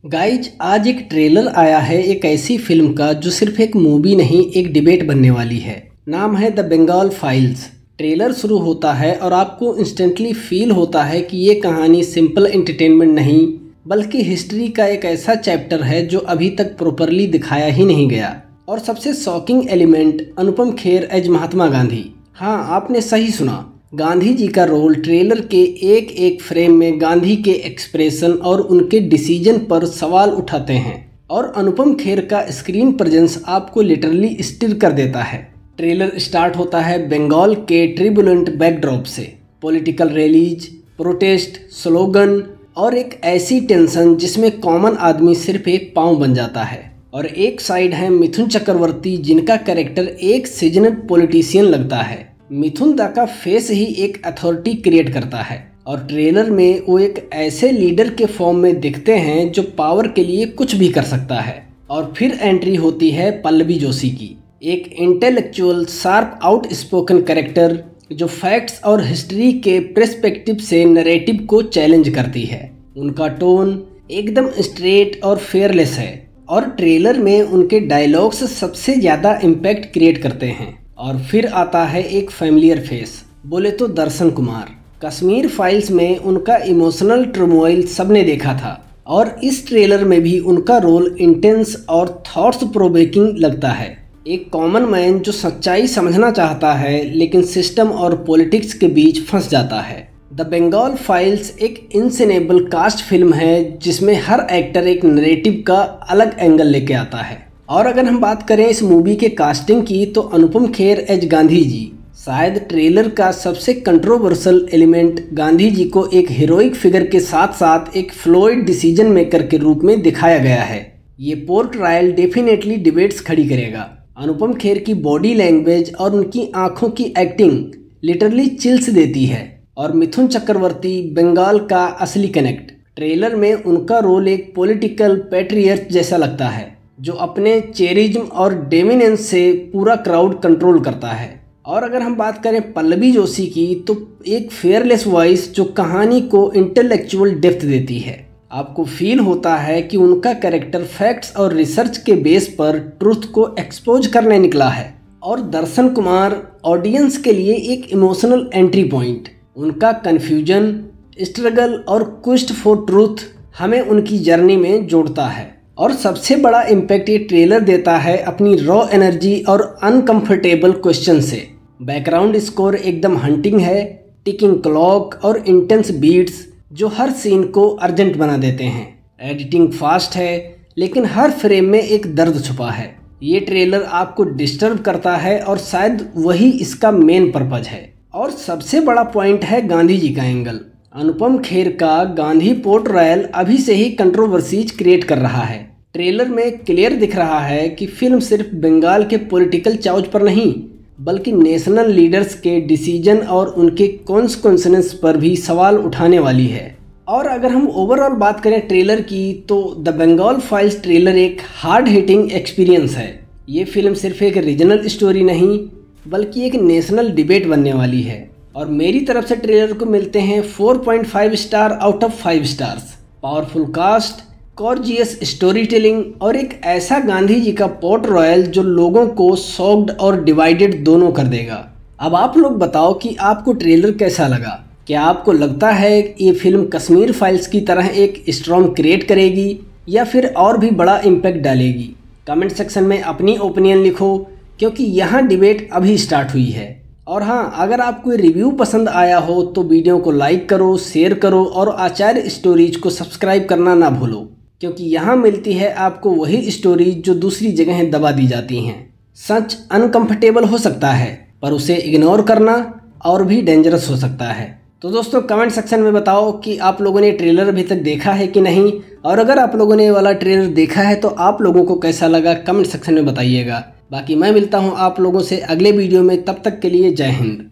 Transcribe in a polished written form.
Guys आज एक trailer आया है एक ऐसी फिल्म का जो सिर्फ एक मूवी नहीं एक डिबेट बनने वाली है। नाम है द बंगाल फाइल्स। ट्रेलर शुरू होता है और आपको इंस्टेंटली फील होता है कि ये कहानी सिंपल एंटरटेनमेंट नहीं बल्कि हिस्ट्री का एक ऐसा चैप्टर है जो अभी तक प्रॉपरली दिखाया ही नहीं गया। और सबसे shocking element Anupam Kher as Mahatma Gandhi. हाँ, आपने सही सुना, गांधी जी का रोल ट्रेलर के एक एक फ्रेम में गांधी के एक्सप्रेशन और उनके डिसीजन पर सवाल उठाते हैं। और अनुपम खेर का स्क्रीन प्रेजेंस आपको लिटरली स्टिर कर देता है। ट्रेलर स्टार्ट होता है बंगाल के ट्रिबुलेंट बैकड्रॉप से, पॉलिटिकल रैलीज, प्रोटेस्ट, स्लोगन और एक ऐसी टेंशन जिसमें कॉमन आदमी सिर्फ एक पाँव बन जाता है। और एक साइड है मिथुन चक्रवर्ती जिनका कैरेक्टर एक सीजनल पॉलिटिशियन लगता है। मिथुन दा का फेस ही एक अथॉरिटी क्रिएट करता है और ट्रेलर में वो एक ऐसे लीडर के फॉर्म में दिखते हैं जो पावर के लिए कुछ भी कर सकता है। और फिर एंट्री होती है पल्लवी जोशी की, एक इंटेलेक्चुअल शार्प आउटस्पोकन कैरेक्टर जो फैक्ट्स और हिस्ट्री के पर्सपेक्टिव से नैरेटिव को चैलेंज करती है। उनका टोन एकदम स्ट्रेट और फेयरलेस है और ट्रेलर में उनके डायलॉग्स सबसे ज़्यादा इम्पैक्ट क्रिएट करते हैं। और फिर आता है एक फैमिलियर फेस, बोले तो दर्शन कुमार। कश्मीर फाइल्स में उनका इमोशनल टर्मोइल सबने देखा था और इस ट्रेलर में भी उनका रोल इंटेंस और थॉट्स प्रोवोकिंग लगता है। एक कॉमन मैन जो सच्चाई समझना चाहता है लेकिन सिस्टम और पॉलिटिक्स के बीच फंस जाता है। द बंगाल फाइल्स एक इनसेनेबल कास्ट फिल्म है जिसमें हर एक्टर एक नैरेटिव का अलग एंगल लेके आता है। और अगर हम बात करें इस मूवी के कास्टिंग की तो अनुपम खेर एज गांधी जी शायद ट्रेलर का सबसे कंट्रोवर्शियल एलिमेंट। गांधी जी को एक हीरोइक फिगर के साथ साथ एक फ्लूइड डिसीजन मेकर के रूप में दिखाया गया है। ये पोर्ट्रायल डेफिनेटली डिबेट्स खड़ी करेगा। अनुपम खेर की बॉडी लैंग्वेज और उनकी आंखों की एक्टिंग लिटरली चिल्स देती है। और मिथुन चक्रवर्ती बंगाल का असली कनेक्ट। ट्रेलर में उनका रोल एक पॉलिटिकल पैट्रियट जैसा लगता है जो अपने चेरिज्म और डोमिनेंस से पूरा क्राउड कंट्रोल करता है। और अगर हम बात करें पल्लवी जोशी की तो एक फेयरलेस वॉइस जो कहानी को इंटेलेक्चुअल डेप्थ देती है। आपको फील होता है कि उनका कैरेक्टर फैक्ट्स और रिसर्च के बेस पर ट्रुथ को एक्सपोज करने निकला है। और दर्शन कुमार ऑडियंस के लिए एक इमोशनल एंट्री पॉइंट। उनका कन्फ्यूजन, स्ट्रगल और क्वेस्ट फॉर ट्रूथ हमें उनकी जर्नी में जोड़ता है। और सबसे बड़ा इम्पैक्ट ये ट्रेलर देता है अपनी रॉ एनर्जी और अनकंफर्टेबल क्वेश्चन से। बैकग्राउंड स्कोर एकदम हंटिंग है, टिकिंग क्लॉक और इंटेंस बीट्स जो हर सीन को अर्जेंट बना देते हैं। एडिटिंग फास्ट है लेकिन हर फ्रेम में एक दर्द छुपा है। ये ट्रेलर आपको डिस्टर्ब करता है और शायद वही इसका मेन पर्पज है। और सबसे बड़ा पॉइंट है गांधी जी का एंगल। अनुपम खेर का गांधी पोर्ट्रायल अभी से ही कंट्रोवर्सीज क्रिएट कर रहा है। ट्रेलर में क्लियर दिख रहा है कि फिल्म सिर्फ बंगाल के पॉलिटिकल चाउज पर नहीं बल्कि नेशनल लीडर्स के डिसीजन और उनके कॉन्सिक्वेंसेस पर भी सवाल उठाने वाली है। और अगर हम ओवरऑल बात करें ट्रेलर की तो द बंगाल फाइल्स ट्रेलर एक हार्ड हिटिंग एक्सपीरियंस है। ये फिल्म सिर्फ एक रीजनल स्टोरी नहीं बल्कि एक नेशनल डिबेट बनने वाली है। और मेरी तरफ से ट्रेलर को मिलते हैं 4.5 star out of 5 stars. Powerful cast, gorgeous story telling और एक ऐसा गांधी जी का पोर्ट्रायल जो लोगों को शॉक्ड और डिवाइडेड दोनों कर देगा। अब आप लोग बताओ कि आपको ट्रेलर कैसा लगा। क्या आपको लगता है ये फिल्म कश्मीर फाइल्स की तरह एक स्टॉर्म क्रिएट करेगी या फिर और भी बड़ा इम्पैक्ट डालेगी? कमेंट सेक्शन में अपनी ओपिनियन लिखो क्योंकि यहाँ डिबेट अभी स्टार्ट हुई है। और हाँ, अगर आपको रिव्यू पसंद आया हो तो वीडियो को लाइक करो, शेयर करो और आचार्य स्टोरीज को सब्सक्राइब करना ना भूलो क्योंकि यहाँ मिलती है आपको वही स्टोरीज जो दूसरी जगह दबा दी जाती हैं। सच अनकंफर्टेबल हो सकता है पर उसे इग्नोर करना और भी डेंजरस हो सकता है। तो दोस्तों कमेंट सेक्शन में बताओ कि आप लोगों ने ट्रेलर अभी तक देखा है कि नहीं, और अगर आप लोगों ने ये वाला ट्रेलर देखा है तो आप लोगों को कैसा लगा कमेंट सेक्शन में बताइएगा। बाकी मैं मिलता हूँ आप लोगों से अगले वीडियो में, तब तक के लिए जय हिंद।